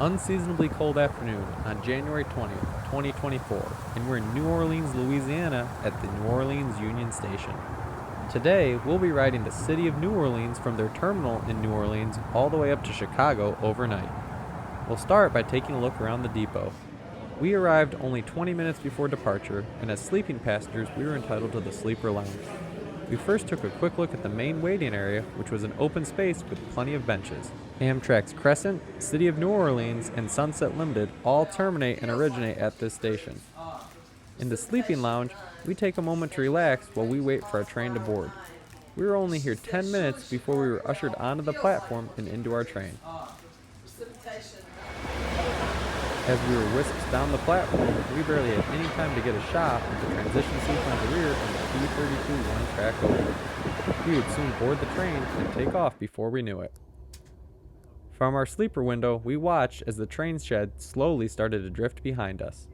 unseasonably cold afternoon on January 20th, 2024, and we're in New Orleans, Louisiana at the New Orleans Union Station. Today, we'll be riding the city of New Orleans from their terminal in New Orleans all the way up to Chicago overnight. We'll start by taking a look around the depot. We arrived only 20 minutes before departure, and as sleeping passengers, we were entitled to the sleeper lounge. We first took a quick look at the main waiting area, which was an open space with plenty of benches. Amtrak's Crescent, City of New Orleans, and Sunset Limited all terminate and originate at this station. In the sleeping lounge, we take a moment to relax while we wait for our train to board. We were only here 10 minutes before we were ushered onto the platform and into our train. As we were whisked down the platform, we barely had any time to get a shot of the transition seats on the rear and the T-32 one-track over. We would soon board the train and take off before we knew it. From our sleeper window, we watched as the train shed slowly started to drift behind us.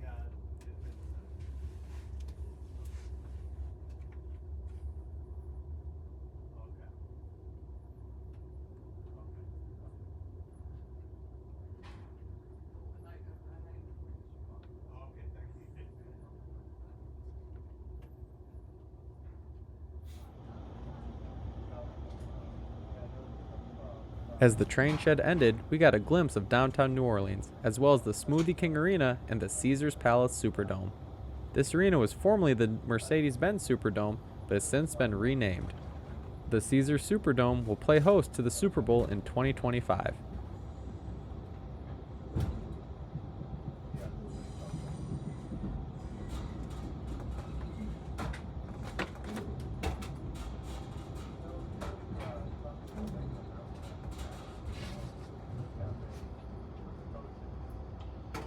As the train shed ended, we got a glimpse of downtown New Orleans, as well as the Smoothie King Arena and the Caesars Palace Superdome. This arena was formerly the Mercedes-Benz Superdome, but has since been renamed. The Caesars Superdome will play host to the Super Bowl in 2025.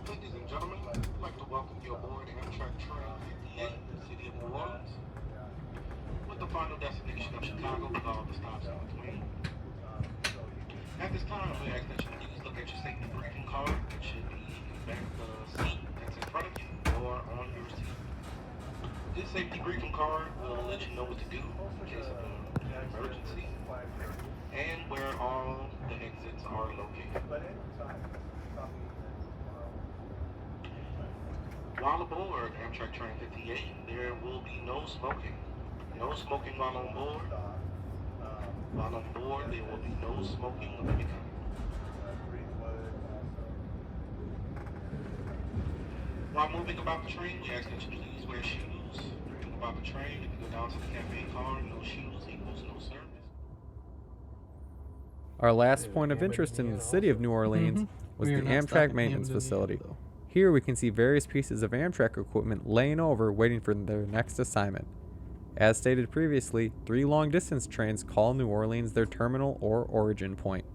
Ladies and gentlemen, I'd like to welcome you aboard Amtrak Train 58 in the city of New Orleans, with the final destination of Chicago with all the stops in between. At this time, we ask that you please look at your safety briefing card, which should be in the back of the seat that's in front of you or on your seat. This safety briefing card will let you know what to do in case of an emergency and where all the exits are located. While aboard Amtrak Train 58, there will be no smoking. No smoking while on board. While on board, there will be no smoking of any kind. While moving about the train, we ask that you please wear shoes. Moving about the train, if you go down to the cafe car, no shoes equals no service. Our last point of interest in the city of New Orleans was the Amtrak maintenance facility. Here we can see various pieces of Amtrak equipment laying over waiting for their next assignment. As stated previously, 3 long-distance trains call New Orleans their terminal or origin point.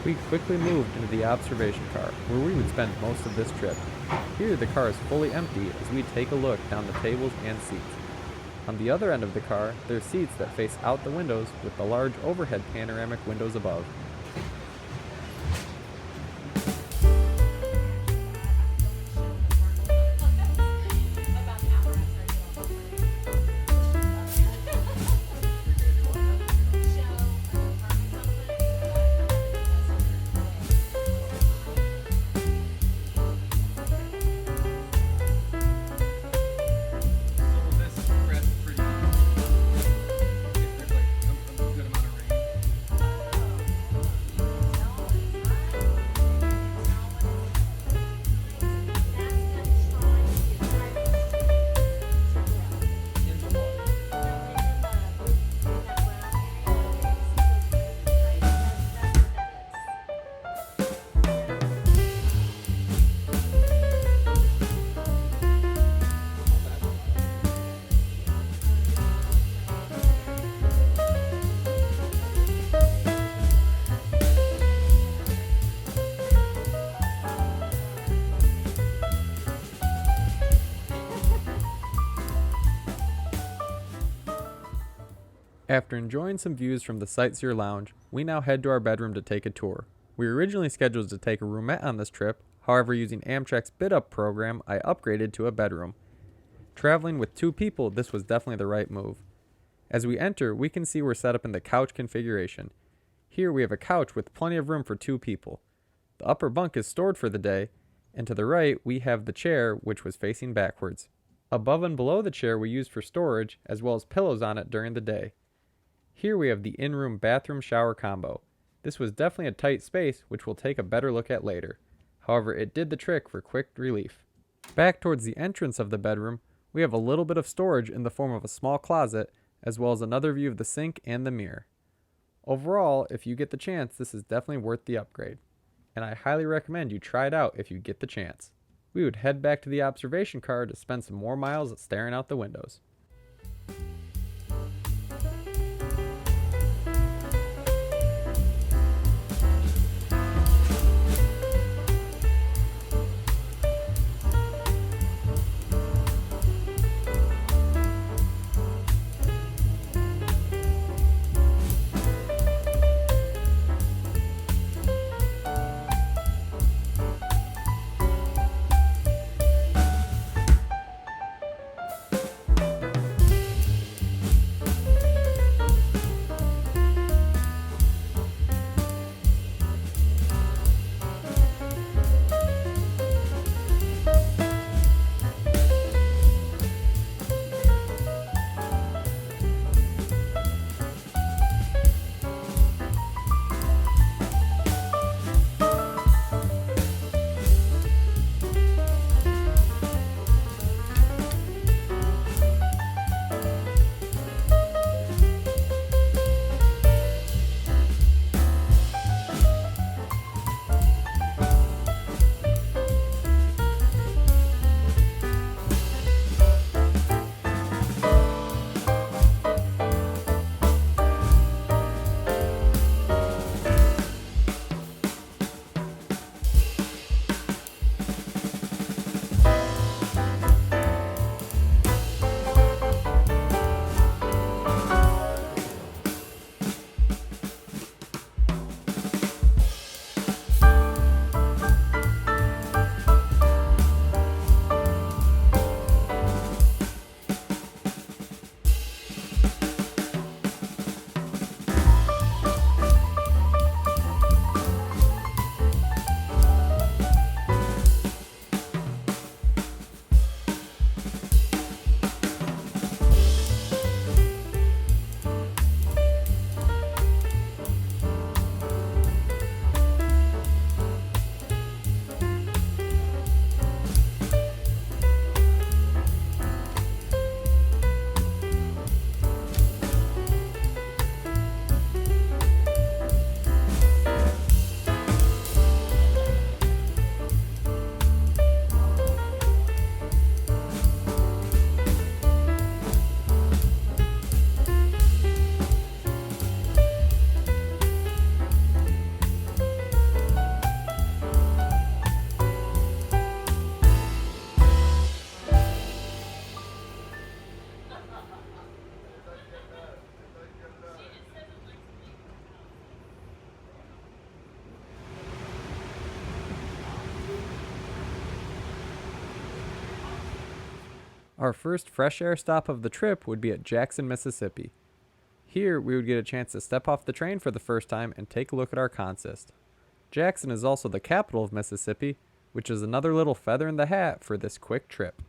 We quickly moved into the observation car, where we would spend most of this trip. Here the car is fully empty as we take a look down the tables and seats. On the other end of the car, there are seats that face out the windows with the large overhead panoramic windows above. After enjoying some views from the Sightseer Lounge, we now head to our bedroom to take a tour. We were originally scheduled to take a roomette on this trip, however using Amtrak's Bid Up program, I upgraded to a bedroom. Traveling with 2 people, this was definitely the right move. As we enter, we can see we're set up in the couch configuration. Here we have a couch with plenty of room for 2 people. The upper bunk is stored for the day, and to the right we have the chair, which was facing backwards. Above and below the chair we used for storage, as well as pillows on it during the day. Here we have the in-room bathroom shower combo. This was definitely a tight space, which we'll take a better look at later. However, it did the trick for quick relief. Back towards the entrance of the bedroom, we have a little bit of storage in the form of a small closet, as well as another view of the sink and the mirror. Overall, if you get the chance, this is definitely worth the upgrade, and I highly recommend you try it out if you get the chance. We would head back to the observation car to spend some more miles staring out the windows. Our first fresh air stop of the trip would be at Jackson, Mississippi. Here, we would get a chance to step off the train for the first time and take a look at our consist. Jackson is also the capital of Mississippi, which is another little feather in the hat for this quick trip.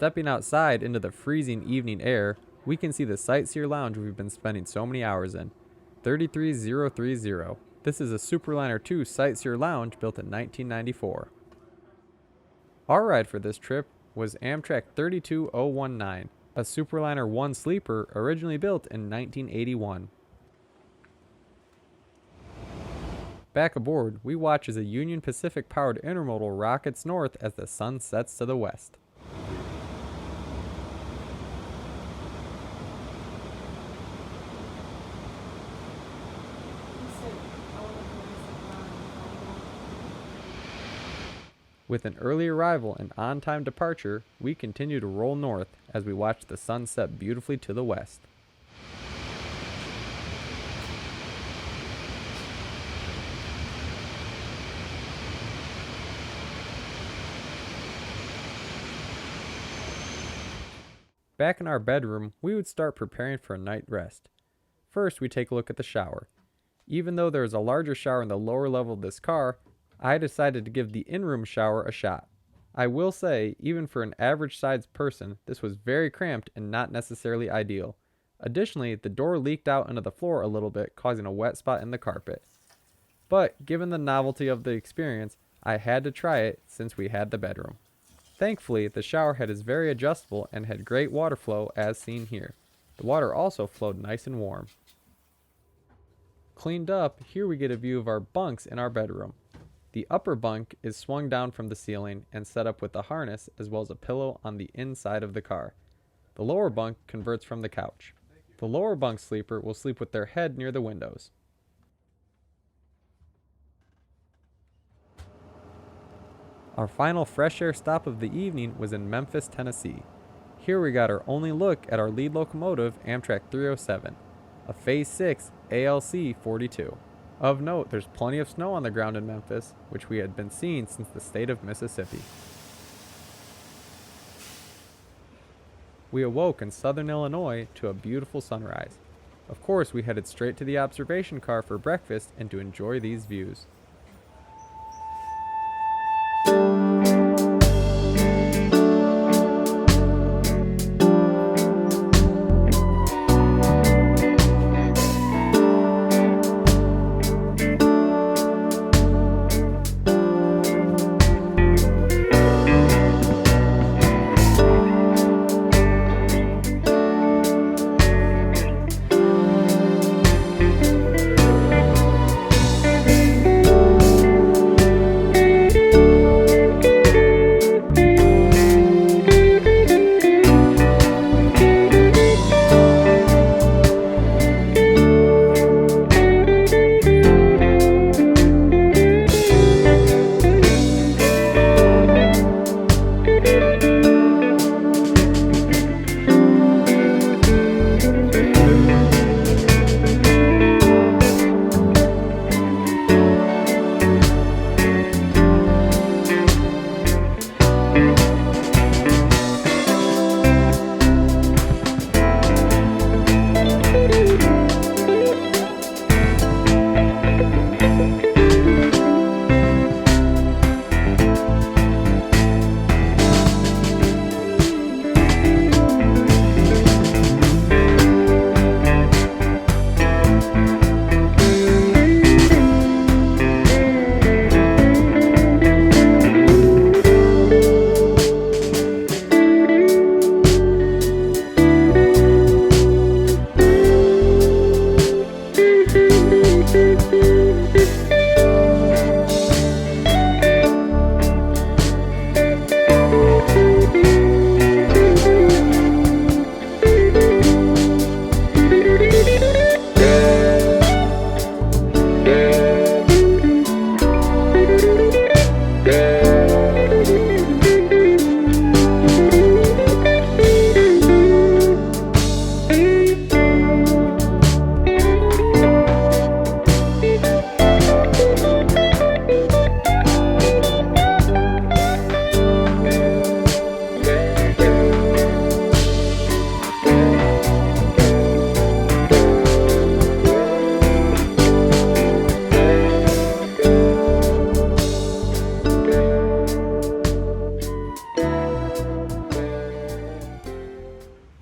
Stepping outside into the freezing evening air, we can see the Sightseer Lounge we've been spending so many hours in. 33030. This is a Superliner 2 Sightseer Lounge built in 1994. Our ride for this trip was Amtrak 32019, a Superliner 1 sleeper originally built in 1981. Back aboard, we watch as a Union Pacific powered intermodal rockets north as the sun sets to the west. With an early arrival and on-time departure, we continue to roll north as we watch the sun set beautifully to the west. Back in our bedroom, we would start preparing for a night rest. First, we take a look at the shower. Even though there is a larger shower in the lower level of this car, I decided to give the in-room shower a shot. I will say, even for an average-sized person, this was very cramped and not necessarily ideal. Additionally, the door leaked out into the floor a little bit, causing a wet spot in the carpet. But, given the novelty of the experience, I had to try it since we had the bedroom. Thankfully, the shower head is very adjustable and had great water flow as seen here. The water also flowed nice and warm. Cleaned up, here we get a view of our bunks in our bedroom. The upper bunk is swung down from the ceiling and set up with a harness as well as a pillow on the inside of the car. The lower bunk converts from the couch. The lower bunk sleeper will sleep with their head near the windows. Our final fresh air stop of the evening was in Memphis, Tennessee. Here we got our only look at our lead locomotive, Amtrak 307, a Phase 6 ALC 42. Of note, there's plenty of snow on the ground in Memphis, which we had been seeing since the state of Mississippi. We awoke in southern Illinois to a beautiful sunrise. Of course, we headed straight to the observation car for breakfast and to enjoy these views.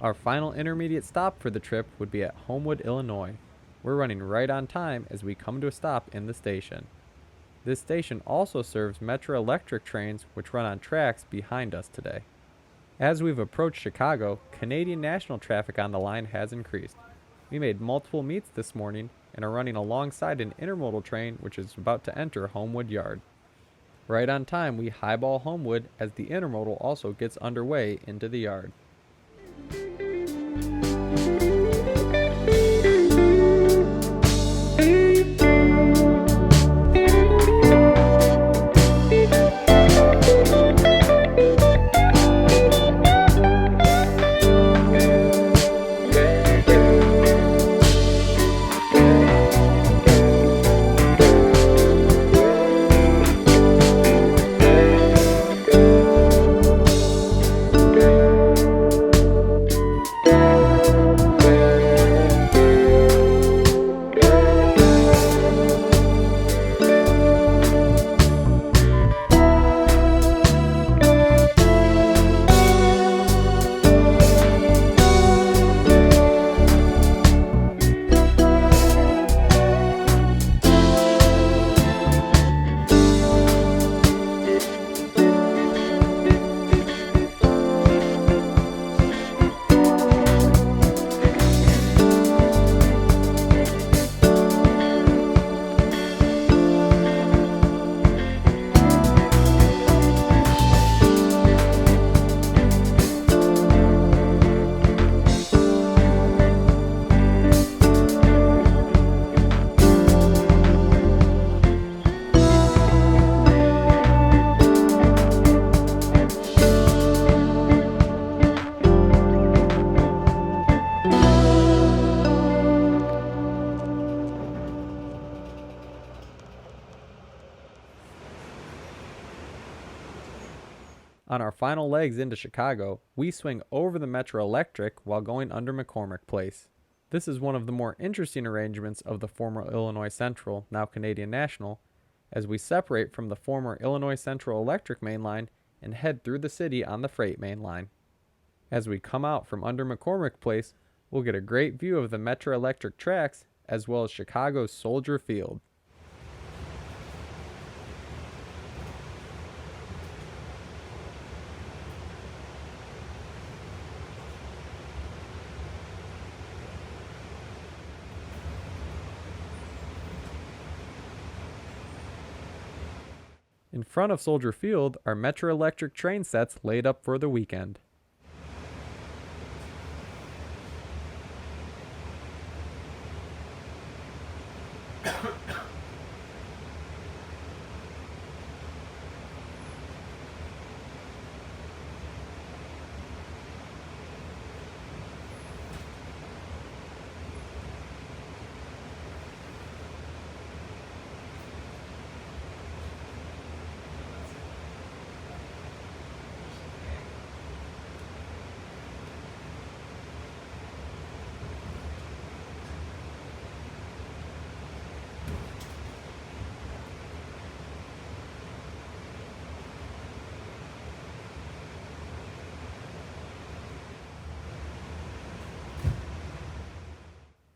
Our final intermediate stop for the trip would be at Homewood, Illinois. We're running right on time as we come to a stop in the station. This station also serves Metro Electric trains which run on tracks behind us today. As we've approached Chicago, Canadian National traffic on the line has increased. We made multiple meets this morning and are running alongside an intermodal train which is about to enter Homewood Yard. Right on time, we highball Homewood as the intermodal also gets underway into the yard. On our final legs into Chicago, we swing over the Metro Electric while going under McCormick Place. This is one of the more interesting arrangements of the former Illinois Central, now Canadian National, as we separate from the former Illinois Central Electric main line and head through the city on the freight main line. As we come out from under McCormick Place, we'll get a great view of the Metro Electric tracks as well as Chicago's Soldier Field. In front of Soldier Field are Metro Electric train sets laid up for the weekend.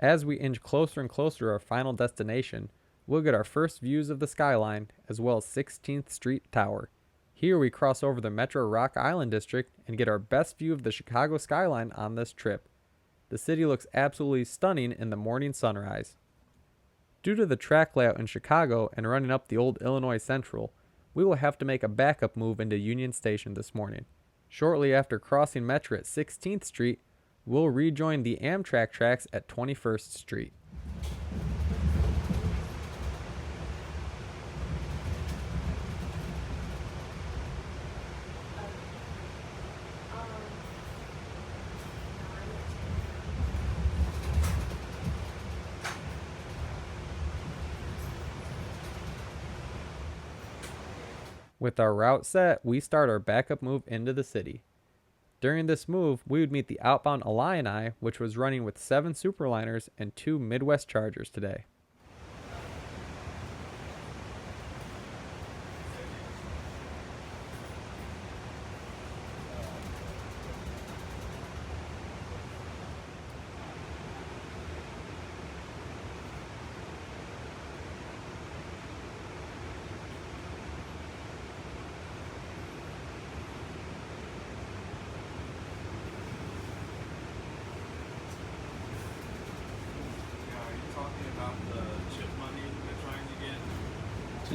As we inch closer and closer to our final destination, we'll get our first views of the skyline as well as 16th Street Tower. Here we cross over the Metro Rock Island District and get our best view of the Chicago skyline on this trip. The city looks absolutely stunning in the morning sunrise. Due to the track layout in Chicago and running up the old Illinois Central, we will have to make a backup move into Union Station this morning. Shortly after crossing Metro at 16th Street, we'll rejoin the Amtrak tracks at 21st Street. With our route set, we start our backup move into the city. During this move, we would meet the outbound Illini, which was running with 7 Superliners and 2 Midwest Chargers today.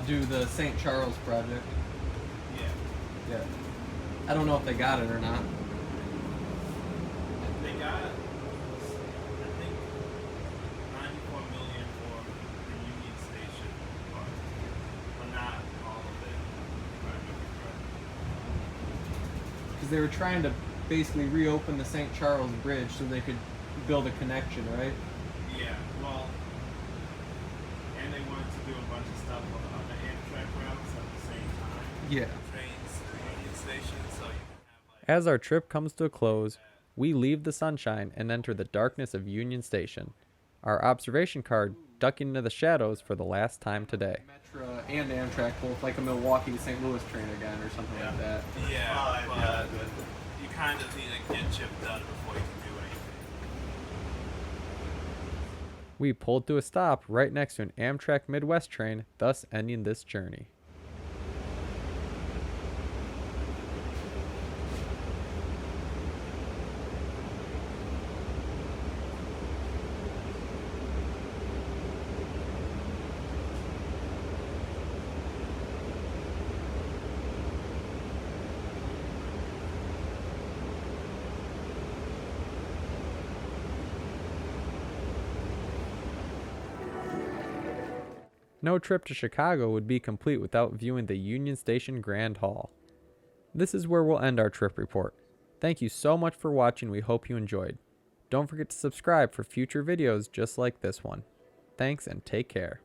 do the St. Charles project. Yeah. Yeah. I don't know if they got it or not. They got, I think, 94 million for the Union Station part, but not all of it. If I remember correctly. Because they were trying to basically reopen the St. Charles Bridge so they could build a connection, right? Yeah, well, and they wanted to do a bunch of stuff on the other Amtrak routes at the same time. Yeah. Trains to the Union Station, so you can have like. As our trip comes to a close, we leave the sunshine and enter the darkness of Union Station, our observation card ducking into the shadows for the last time today. Metra and Amtrak both like a Milwaukee to St. Louis train again or something like that. Yeah, but you kind of need to get chip done before you can do anything. We pulled to a stop right next to an Amtrak Midwest train, thus ending this journey. No trip to Chicago would be complete without viewing the Union Station Grand Hall. This is where we'll end our trip report. Thank you so much for watching. We hope you enjoyed. Don't forget to subscribe for future videos just like this one. Thanks and take care.